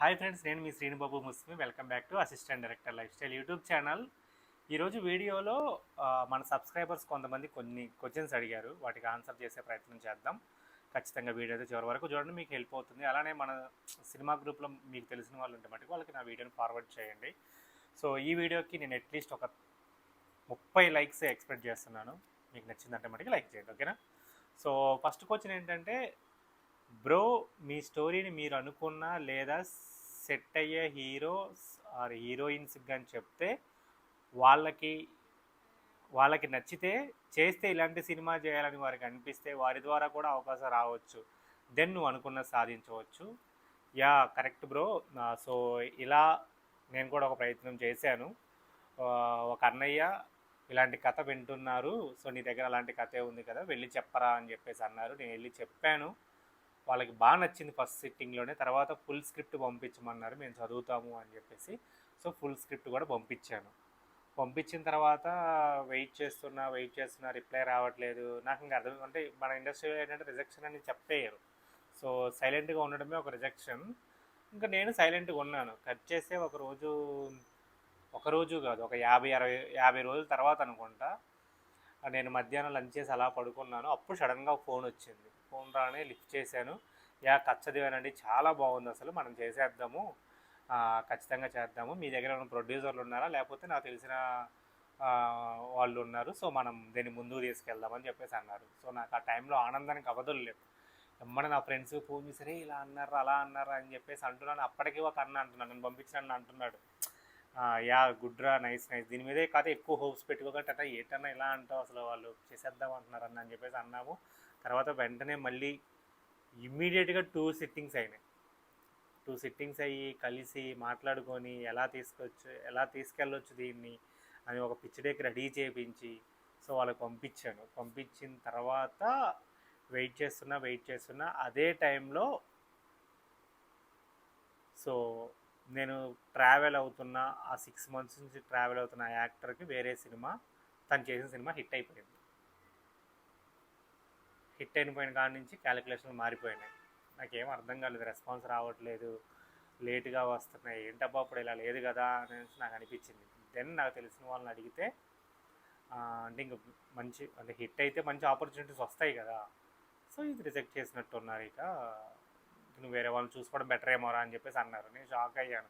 Hi friends, నేను మీ Srinubabu Musmi. Welcome back to assistant director lifestyle YouTube channel. ఈరోజు వీడియోలో మన సబ్స్క్రైబర్స్ కొంతమంది కొన్ని క్వశ్చన్స్ అడిగారు. వాటికి ఆన్సర్ చేసే ప్రయత్నం చేద్దాం. ఖచ్చితంగా వీడియో అయితే చివరి వరకు చూడండి, మీకు హెల్ప్ అవుతుంది. అలానే మన సినిమా గ్రూప్లో మీకు తెలిసిన వాళ్ళు ఉంటే మటుకు వాళ్ళకి నా వీడియోని ఫార్వర్డ్ చేయండి. సో ఈ వీడియోకి నేను అట్లీస్ట్ ఒక 30 లైక్స్ ఎక్స్పెక్ట్ చేస్తున్నాను. మీకు నచ్చిందంటే మటుకు లైక్ చేయండి, ఓకేనా? సో ఫస్ట్ క్వశ్చన్ ఏంటంటే, బ్రో మీ స్టోరీని మీరు అనుకున్న లేదా సెట్ అయ్యే హీరోస్ ఆర్ హీరోయిన్స్ కానీ చెప్తే వాళ్ళకి వాళ్ళకి నచ్చితే చేస్తే ఇలాంటి సినిమా చేయాలని వారికి అనిపిస్తే వారి ద్వారా కూడా అవకాశం రావచ్చు, దెన్ నువ్వు అనుకున్న సాధించవచ్చు. Yeah correct bro. సో ఇలా నేను కూడా ఒక ప్రయత్నం చేశాను. ఒక అన్నయ్య ఇలాంటి కథ వింటున్నారు, సో నీ దగ్గర అలాంటి కథే ఉంది కదా, వెళ్ళి చెప్పరా అని చెప్పేసి అన్నారు. నేను వెళ్ళి చెప్పాను, వాళ్ళకి బాగా నచ్చింది ఫస్ట్ సిట్టింగ్లోనే. తర్వాత ఫుల్ స్క్రిప్ట్ పంపించమన్నారు, మేము చదువుతాము అని చెప్పేసి. సో ఫుల్ స్క్రిప్ట్ కూడా పంపించాను. పంపించిన తర్వాత వెయిట్ చేస్తున్నా రిప్లై రావట్లేదు. నాకు ఇంకా అర్థం అంటే మన ఇండస్ట్రీలో ఏంటంటే రిజెక్షన్ అని చెప్పేయరు. సో సైలెంట్గా ఉండడమే ఒక రిజెక్షన్. ఇంకా నేను సైలెంట్గా ఉన్నాను. కట్ చేస్తే ఒక రోజు కాదు, ఒక 50 రోజుల తర్వాత అనుకుంటా, నేను మధ్యాహ్నం లంచ్ చేసి అలా పడుకున్నాను. అప్పుడు సడన్గా ఫోన్ వచ్చింది. ఫోన్ రానే లిఫ్ట్ చేశాను. యా కచ్చదివేనండి, చాలా బాగుంది, అసలు మనం చేసేద్దాము, ఖచ్చితంగా చేద్దాము. మీ దగ్గర ఉన్న ప్రొడ్యూసర్లు ఉన్నారా, లేకపోతే నాకు తెలిసిన వాళ్ళు ఉన్నారు, సో మనం దీన్ని ముందుకు తీసుకెళ్దామని చెప్పేసి అన్నారు. సో నాకు ఆ టైంలో ఆనందానికి అవధులు లేవు. ఎమ్మడే నా ఫ్రెండ్స్ ఫోన్ చేసి ఇలా అన్నారు అలా అన్నారు అని చెప్పేసి అంటున్నాను. అప్పటికీ ఒక అన్న అంటున్నాను, నన్ను పంపించిన అంటున్నాడు, యా గుడ్రా, నైస్ నైస్, దీని మీదే కాదు ఎక్కువ హోప్స్ పెట్టుకోగట్ట, ఏటన్నా ఇలా అంటావు, అసలు వాళ్ళు చేసేద్దాం అంటున్నారు అన్న అని చెప్పేసి అన్నాము. తర్వాత వెంటనే మళ్ళీ ఇమ్మీడియట్గా 2 సిట్టింగ్స్ అయినాయి. 2 సిట్టింగ్స్ అయ్యి కలిసి మాట్లాడుకొని ఎలా తీసుకెళ్ళొచ్చు దీన్ని అని ఒక పిచ్ డెక్ రెడీ చేయించి సో వాళ్ళకి పంపించాను. పంపించిన తర్వాత వెయిట్ చేస్తున్నా అదే టైంలో సో నేను ట్రావెల్ అవుతున్న ఆ 6 months నుంచి ట్రావెల్ అవుతున్న ఆ యాక్టర్కి వేరే సినిమా, తను చేసిన సినిమా హిట్ అయిపోయింది. హిట్ అయిపోయిన కాడి నుంచి క్యాలిక్యులేషన్లు మారిపోయినాయి. నాకేం అర్థం కాలేదు, రెస్పాన్స్ రావట్లేదు, లేటుగా వస్తున్నాయి, ఏంటబ్బా అప్పుడు ఇలా లేదు కదా అనేసి నాకు అనిపించింది. దెన్ నాకు తెలిసిన వాళ్ళని అడిగితే అంటే ఇంక మంచి అంటే హిట్ అయితే మంచి ఆపర్చునిటీస్ వస్తాయి కదా, సో ఇది రిజెక్ట్ చేసినట్టు ఉన్నారు, ఇక నువ్వు వేరే వాళ్ళని చూసుకోవడం బెటర్ ఏమోరా అని చెప్పేసి అన్నారు. నేను షాక్ అయ్యాను,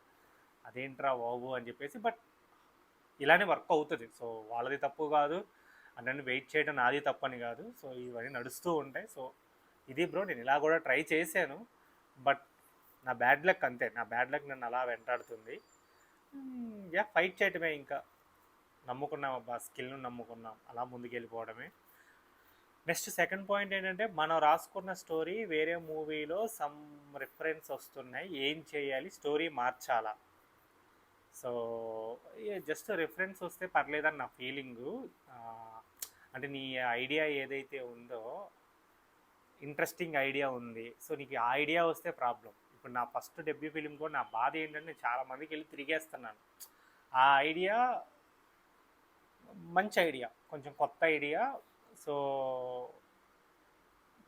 అదేంట్రా బాబు అని చెప్పేసి. బట్ ఇలానే వర్క్ అవుతుంది, సో వాళ్ళది తప్పు కాదు, నన్ను వెయిట్ చేయడం నాది తప్పని కాదు. సో ఇవన్నీ నడుస్తూ ఉంటాయి. సో ఇది బ్రో, నేను ఇలా కూడా ట్రై చేశాను, బట్ నా బ్యాడ్ లక్ అంతే, నా బ్యాడ్ లక్ నన్ను అలా వెంటాడుతుంది. యా ఫైట్ చేయటమే, ఇంకా నమ్ముకున్నాం అబ్బా, స్కిల్ను నమ్ముకున్నాం, అలా ముందుకెళ్ళిపోవడమే. నెక్స్ట్ సెకండ్ పాయింట్ ఏంటంటే, మనం రాసుకున్న స్టోరీ వేరే మూవీలో సమ్ రిఫరెన్స్ వస్తున్నాయి, ఏం చేయాలి, స్టోరీ మార్చాలా? సో జస్ట్ రిఫరెన్స్ వస్తే పర్లేదని నా ఫీలింగు. అంటే నీ ఐడియా ఏదైతే ఉందో, ఇంట్రెస్టింగ్ ఐడియా ఉంది, సో నీకు ఆ ఐడియా వస్తే ప్రాబ్లం. ఇప్పుడు నా ఫస్ట్ డెబ్యూ ఫిలిం కూడా నా బాధ ఏంటంటే, చాలామందికి వెళ్ళి తిరిగేస్తున్నాను. ఆ ఐడియా మంచి ఐడియా, కొంచెం కొత్త ఐడియా, సో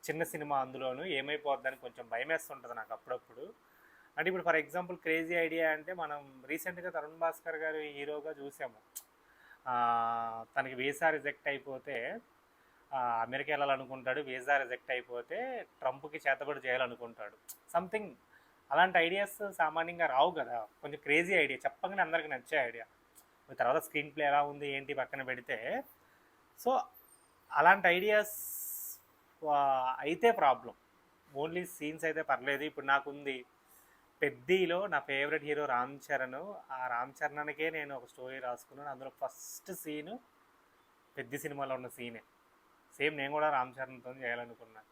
చిన్న సినిమా, అందులోనూ ఏమైపోద్దని కొంచెం భయం వేస్తుంటుంది నాకు అప్పుడప్పుడు. అంటే ఇప్పుడు ఫర్ ఎగ్జాంపుల్ క్రేజీ ఐడియా అంటే, మనం రీసెంట్గా తరుణ్ భాస్కర్ గారు హీరోగా చూసాము. తనకి వీసా రిజెక్ట్ అయిపోతే అమెరికా వెళ్ళాలనుకుంటాడు, వీసా రిజెక్ట్ అయిపోతే ట్రంప్కి చేతబడి చేయాలనుకుంటాడు, సంథింగ్ అలాంటి ఐడియాస్ సామాన్యంగా రావు కదా. కొంచెం క్రేజీ ఐడియా, చెప్పగానే అందరికి నచ్చే ఐడియా, తర్వాత స్క్రీన్ ప్లే ఎలా ఉంది ఏంటి పక్కన పెడితే, సో అలాంటి ఐడియాస్ అయితే ప్రాబ్లం. ఓన్లీ సీన్స్ అయితే పర్లేదు. ఇప్పుడు నాకుంది పెద్దిలో నా ఫేవరెట్ హీరో రామ్ చరణ్, ఆ రామ్ చరణ్కే నేను ఒక స్టోరీ రాసుకున్నాను. అందులో ఫస్ట్ సీను పెద్ద సినిమాలో ఉన్న సీనే, సేమ్ నేను కూడా రామ్ చరణ్తో చేయాలనుకున్నాను.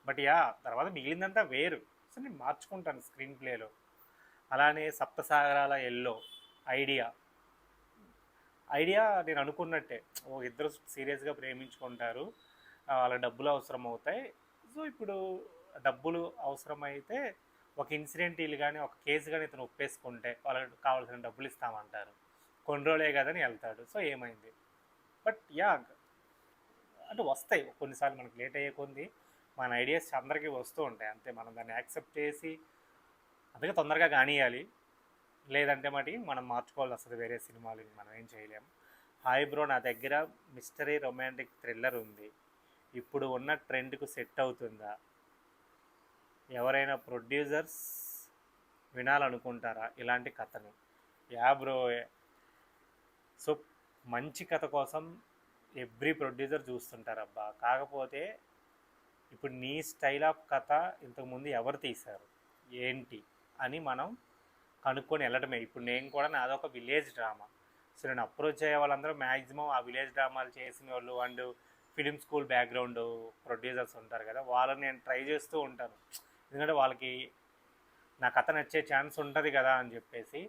బట్ యా తర్వాత మిగిలిందంతా వేరు, సో నేను మార్చుకుంటాను స్క్రీన్ ప్లేలో. అలానే సప్తసాగరాల ఎల్లో ఐడియా నేను అనుకున్నట్టే, ఇద్దరు సీరియస్గా ప్రేమించుకుంటారు, వాళ్ళ డబ్బులు అవసరం అవుతాయి. సో ఇప్పుడు డబ్బులు అవసరమైతే ఒక ఇన్సిడెంట్ వీళ్ళు కానీ ఒక కేసు కానీ ఇతను ఒప్పేసుకుంటే వాళ్ళకి కావాల్సిన డబ్బులు ఇస్తామంటారు. కొన్ని రోజులే కదని వెళ్తాడు. సో ఏమైంది? బట్ యా అంటే వస్తాయి కొన్నిసార్లు, మనకు లేట్ అయ్యే కొంది మన ఐడియాస్ అందరికీ వస్తూ ఉంటాయి, అంతే. మనం దాన్ని యాక్సెప్ట్ చేసి అందుకే తొందరగా కానియాలి, లేదంటే మటుకి మనం మార్చుకోవాల్సి వస్తుంది వేరే సినిమాలు, మనం ఏం చేయలేము. హాయ్ బ్రో, నా దగ్గర మిస్టరీ రొమాంటిక్ థ్రిల్లర్ ఉంది, ఇప్పుడు ఉన్న ట్రెండ్కు సెట్ అవుతుందా? ఎవరైనా ప్రొడ్యూసర్స్ వినాలనుకుంటారా ఇలాంటి కథని? యా బ్రో, సో మంచి కథ కోసం ఎవ్రీ ప్రొడ్యూసర్ చూస్తుంటారబ్బా. కాకపోతే ఇప్పుడు నీ స్టైల్ ఆఫ్ కథ ఇంతకుముందు ఎవరు తీశారు ఏంటి అని మనం కనుక్కొని వెళ్ళటమే. ఇప్పుడు నేను కూడా నాదొక విలేజ్ డ్రామా, సో నేను అప్రోచ్ అయ్యే వాళ్ళందరూ మ్యాక్సిమం ఆ విలేజ్ డ్రామాలు చేసిన వాళ్ళు and film school background producers ఉంటారు కదా, వాళ్ళని నేను ట్రై చేస్తూ ఉంటాను. ఎందుకంటే వాళ్ళకి నా కథ నచ్చే ఛాన్స్ ఉంటుంది కదా అని చెప్పేసి.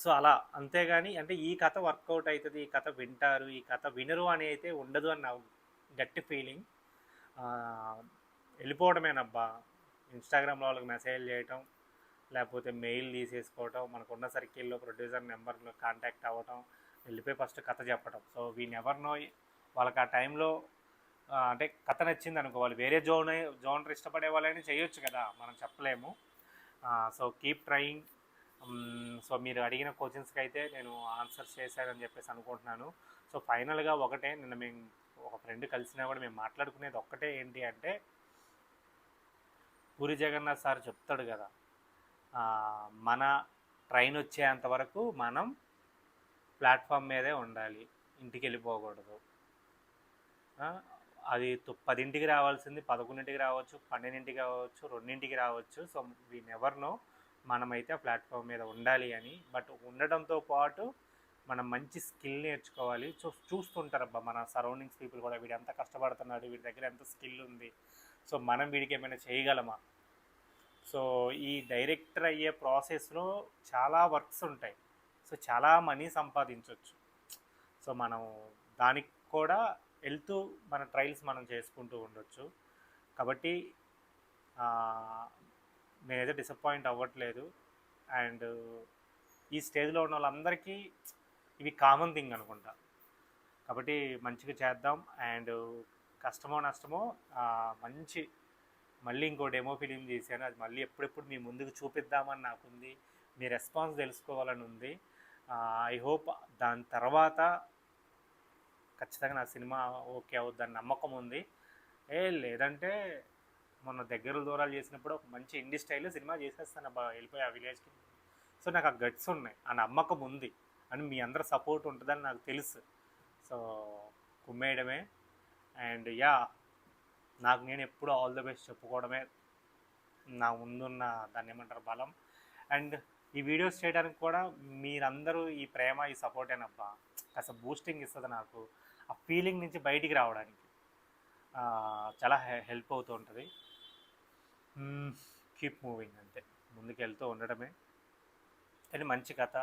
సో అలా, అంతేగాని అంటే ఈ కథ వర్కౌట్ అవుతుంది, ఈ కథ వింటారు, ఈ కథ వినరు అని అయితే ఉండదు అని నా గట్టి ఫీలింగ్. వెళ్ళిపోవడమేనబ్బా, ఇన్స్టాగ్రామ్లో వాళ్ళకి మెసేజ్ చేయటం, లేకపోతే మెయిల్ తీసేసుకోవటం, మనకున్న సర్కిల్లో ప్రొడ్యూసర్ నెంబర్లో కాంటాక్ట్ అవ్వటం, వెళ్ళిపోయి ఫస్ట్ కథ చెప్పటం. సో వీ నెవర్ నో, వాళ్ళకి ఆ టైంలో అంటే కథ నచ్చింది అనుకో, వాళ్ళు వేరే జోనర్ ఇష్టపడే వాళ్ళని చేయొచ్చు కదా, మనం చెప్పలేము. So keep trying. సో మీరు అడిగిన క్వశ్చన్స్కి అయితే నేను ఆన్సర్ చేశానని చెప్పేసి అనుకుంటున్నాను. సో ఫైనల్గా ఒకటే, నిన్న మేము ఒక ఫ్రెండ్ కలిసినా కూడా మేము మాట్లాడుకునేది ఒక్కటే, ఏంటి అంటే పూరి జగన్నాథ్ సార్ చెప్తాడు కదా, మన ట్రైన్ వచ్చేంత వరకు మనం ప్లాట్ఫామ్ మీదే ఉండాలి, ఇంటికి వెళ్ళిపోకూడదు. అది 10ంటికి రావాల్సింది 11ంటికి రావచ్చు, 12ంటికి రావచ్చు, 2ంటికి రావచ్చు. సో వీ నెవర్ నో, మనమైతే ఆ ప్లాట్ఫామ్ మీద ఉండాలి అని. బట్ ఉండడంతో పాటు మనం మంచి స్కిల్ నేర్చుకోవాలి. సో చూస్తుంటారబ్బా మన సరౌండింగ్స్ పీపుల్ కూడా, వీడు ఎంత కష్టపడుతున్నాడు, వీడి దగ్గర ఎంత స్కిల్ ఉంది, సో మనం వీడికి ఏమైనా చేయగలమా. సో ఈ డైరెక్టర్ అయ్యే ప్రాసెస్లో చాలా వర్క్స్ ఉంటాయి, సో చాలా మనీ సంపాదించవచ్చు. సో మనం దానికి కూడా వెళ్తూ మన ట్రయల్స్ మనం చేసుకుంటూ ఉండొచ్చు. కాబట్టి నేనైతే డిసప్పాయింట్ అవ్వట్లేదు. అండ్ ఈ స్టేజ్లో ఉన్న వాళ్ళందరికీ ఇవి కామన్ థింగ్ అనుకుంటా. కాబట్టి మంచిగా చేద్దాం. అండ్ కష్టమో నష్టమో మంచి మళ్ళీ ఇంకో డెమో ఫిలిం చేశాను, అది మళ్ళీ ఎప్పుడెప్పుడు మీ ముందుకు చూపిద్దామని నాకుంది, మీ రెస్పాన్స్ తెలుసుకోవాలని ఉంది. ఐ హోప్ దాని తర్వాత ఖచ్చితంగా నా సినిమా ఓకే అవుద్దని నమ్మకం ఉంది. లేదంటే మొన్న దగ్గర దూరాలు చేసినప్పుడు ఒక మంచి ఇండి స్టైల్లో సినిమా చేసేస్తాను అబ్బా, వెళ్ళిపోయి ఆ విలేజ్కి. సో నాకు ఆ గట్స్ ఉన్నాయి, ఆ నమ్మకం ఉంది, అని మీ అందరు సపోర్ట్ ఉంటుందని నాకు తెలుసు. సో కుమ్మేయడమే. అండ్ యా, నాకు నేను ఎప్పుడు ఆల్ ద బెస్ట్ చెప్పుకోవడమే నా ముందున్న దాన్ని ఏమంటారు బలం. అండ్ ఈ వీడియోస్ చేయడానికి కూడా మీరందరూ ఈ ప్రేమ, ఈ సపోర్టేనబ్బా కాస్త బూస్టింగ్ ఇస్తుంది నాకు, ఆ ఫీలింగ్ నుంచి బయటికి రావడానికి చాలా హెల్ప్ అవుతూ ఉంటుంది. కీప్ మూవింగ్, అంతే, ముందుకు వెళ్తూ ఉండడమే. కానీ మంచి కథ,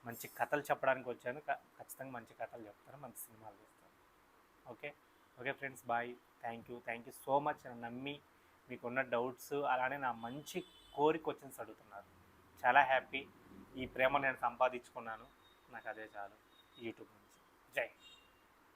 మంచి కథలు చెప్పడానికి వచ్చాను. ఖచ్చితంగా మంచి కథలు చెప్తాను, మంచి సినిమాలు చేస్తాను. Okay friends, bye. Thank you so much. నన్ను నమ్మి మీకున్న డౌట్స్ అలానే నా మంచి కోరి క్వశ్చన్స్ అడుగుతున్నారు. చాలా హ్యాపీ. ఈ ప్రేమ నేను సంపాదించుకున్నాను, నాకు అదే చాలు యూట్యూబ్ నుంచి. జై.